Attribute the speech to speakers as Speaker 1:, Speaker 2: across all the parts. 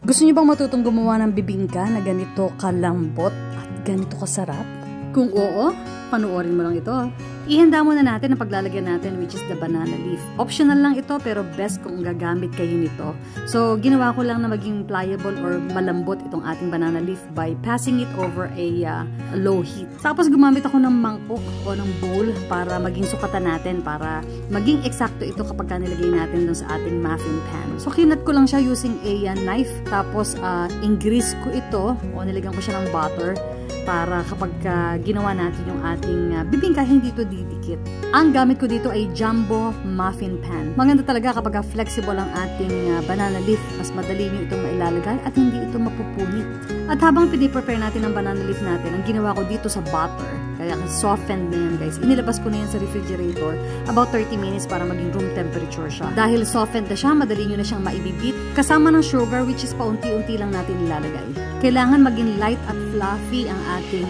Speaker 1: Gusto niyo bang matutong gumawa ng bibingka na ganito kalambot at ganito kasarap? Kung oo, panoorin mo lang ito. Ihanda muna natin ang paglalagyan natin, which is the banana leaf. Optional lang ito pero best kung gagamit kayo nito. So ginawa ko lang na maging pliable or malambot itong ating banana leaf by passing it over a low heat. Tapos gumamit ako ng mangkok o ng bowl para maging sukatan natin, para maging eksakto ito kapag nilagay natin dun sa ating muffin pan. So kinat ko lang siya using a knife, tapos in-grease ko ito o nilagyan ko siya ng butter para kapag ginawa natin yung ating bibingka, hindi ito didikit. Ang gamit ko dito ay jumbo muffin pan. Maganda talaga kapag flexible ang ating banana leaf. Mas madali nyo itong mailalagay at hindi ito mapupunit. At habang piniprepare natin ang banana leaf natin, ang ginawa ko dito sa butter, kaya softened na yan guys. Inilabas ko na yan sa refrigerator about 30 minutes para maging room temperature siya. Dahil softened na siya, madali nyo na siyang maibibit. Kasama ng sugar, which is paunti-unti lang natin ilalagay. Kailangan maging light at fluffy ang ating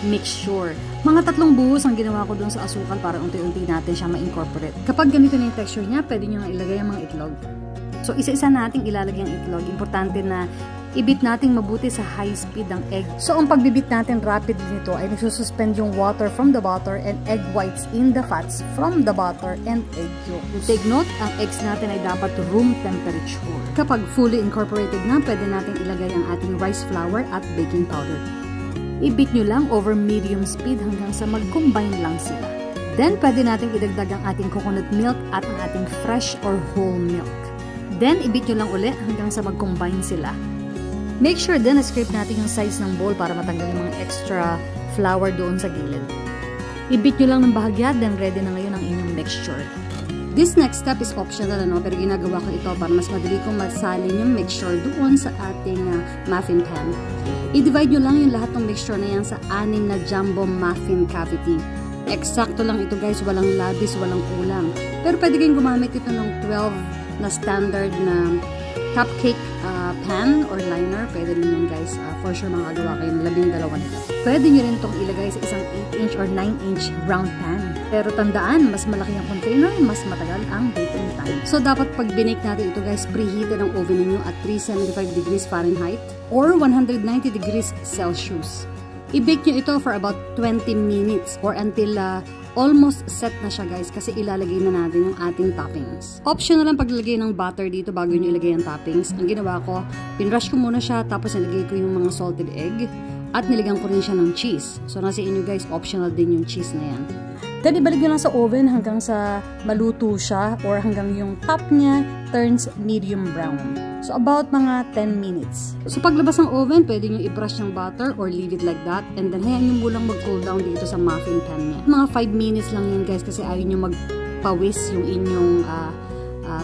Speaker 1: mixture. Mga 3 buhos ang ginawa ko dun sa asukal para unti-unti natin siya ma-incorporate. Kapag ganito na yung texture niya, pwede nyo na ilagay ang mga itlog. So isa-isa nating ilalagay ang itlog. Importante na ibit nating mabuti sa high speed ang egg. So ang pagbibit natin rapidly nito ay nagsususpend yung water from the butter and egg whites in the fats from the butter and egg yolks. Take note, ang eggs natin ay dapat room temperature. Kapag fully incorporated na, pwede natin ilagay ang ating rice flour at baking powder. Ibit nyo lang over medium speed hanggang sa mag-combine lang sila. Then pwede natin idagdag ang ating coconut milk at ang ating fresh or whole milk. Then ibit nyo lang ulit hanggang sa mag-combine sila. Make sure din na scrape natin yung size ng bowl para matanggal yung mga extra flour doon sa gilid. Ibit nyo lang ng bahagya, then ready na ngayon ang inyong mixture. This next step is optional, pero ginagawa ko ito para mas madali kong masalin yung mixture doon sa ating muffin pan. I-divide nyo lang yung lahat ng mixture na yan sa 6 na jumbo muffin cavity. Eksakto lang ito guys, walang labis, walang kulang. Pero pwede kayong gumamit ito ng 12 na standard na cupcake pan or liner. Pwede rin yun guys. For sure makagawa kayo ng 12 nito. Pwede nyo rin itong ilagay sa isang 8-inch or 9-inch round pan. Pero tandaan, mas malaki ang container, mas matagal ang baking time. So dapat pag binake natin ito guys, preheated ang oven ninyo at 375 degrees Fahrenheit or 190 degrees Celsius. I-bake nyo ito for about 20 minutes or until almost set na siya guys, kasi ilalagay na natin yung ating toppings. Optional lang paglagay ng butter dito bago nyo ilagay ang toppings. Ang ginawa ko, pinrush ko muna siya, tapos nilagay ko yung mga salted egg at nilagyan ko rin siya ng cheese. So nasa inyo guys, optional din yung cheese na yan. Then ibalik nyo lang sa oven hanggang sa maluto siya or hanggang yung top niya turns medium brown. So about mga 10 minutes. So paglabas ng oven, pwede nyo i-brush ng butter or leave it like that. And then hayaan nyo mulang mag-cool down dito sa muffin pan niya. Mga 5 minutes lang yan guys, kasi ayaw nyo magpawis yung inyong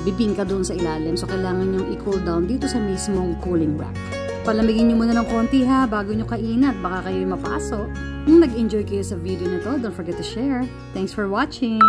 Speaker 1: bibingka doon sa ilalim. So kailangan nyo i-cool down dito sa mismong cooling rack. Palamigin nyo muna ng konti ha, bago nyo kainin at baka kayo mapaso. Kung nag-enjoy kayo sa video na to, don't forget to share. Thanks for watching!